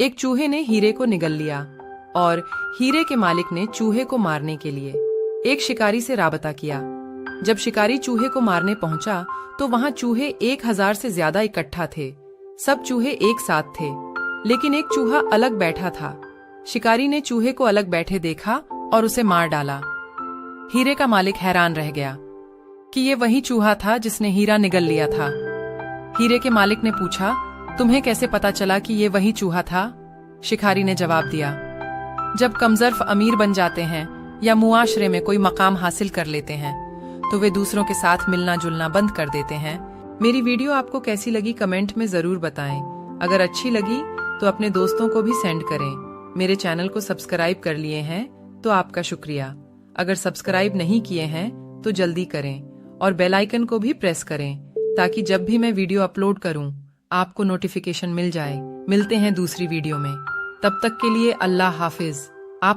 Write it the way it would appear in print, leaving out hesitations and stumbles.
एक चूहे ने हीरे को निगल लिया और हीरे के मालिक ने चूहे को मारने के लिए एक शिकारी से राबता किया। जब शिकारी चूहे को मारने पहुंचा तो वहां चूहे 1000 से ज्यादा इकट्ठा थे। सब चूहे एक साथ थे, लेकिन एक चूहा अलग बैठा था। शिकारी ने चूहे को अलग बैठे देखा और उसे मार डाला। हीरे का मालिक हैरान रह गया कि ये वही चूहा था जिसने हीरा निगल लिया था। हीरे के मालिक ने पूछा, तुम्हें कैसे पता चला कि ये वही चूहा था? शिकारी ने जवाब दिया, जब कमजर्फ अमीर बन जाते हैं या मुआशरे में कोई मकाम हासिल कर लेते हैं तो वे दूसरों के साथ मिलना जुलना बंद कर देते हैं। मेरी वीडियो आपको कैसी लगी कमेंट में जरूर बताएं। अगर अच्छी लगी तो अपने दोस्तों को भी सेंड करें। मेरे चैनल को सब्सक्राइब कर लिए हैं तो आपका शुक्रिया। अगर सब्सक्राइब नहीं किए हैं तो जल्दी करें और बेल आइकन को भी प्रेस करें ताकि जब भी मैं वीडियो अपलोड करूं आपको नोटिफिकेशन मिल जाए। मिलते हैं दूसरी वीडियो में, तब तक के लिए अल्लाह हाफिज।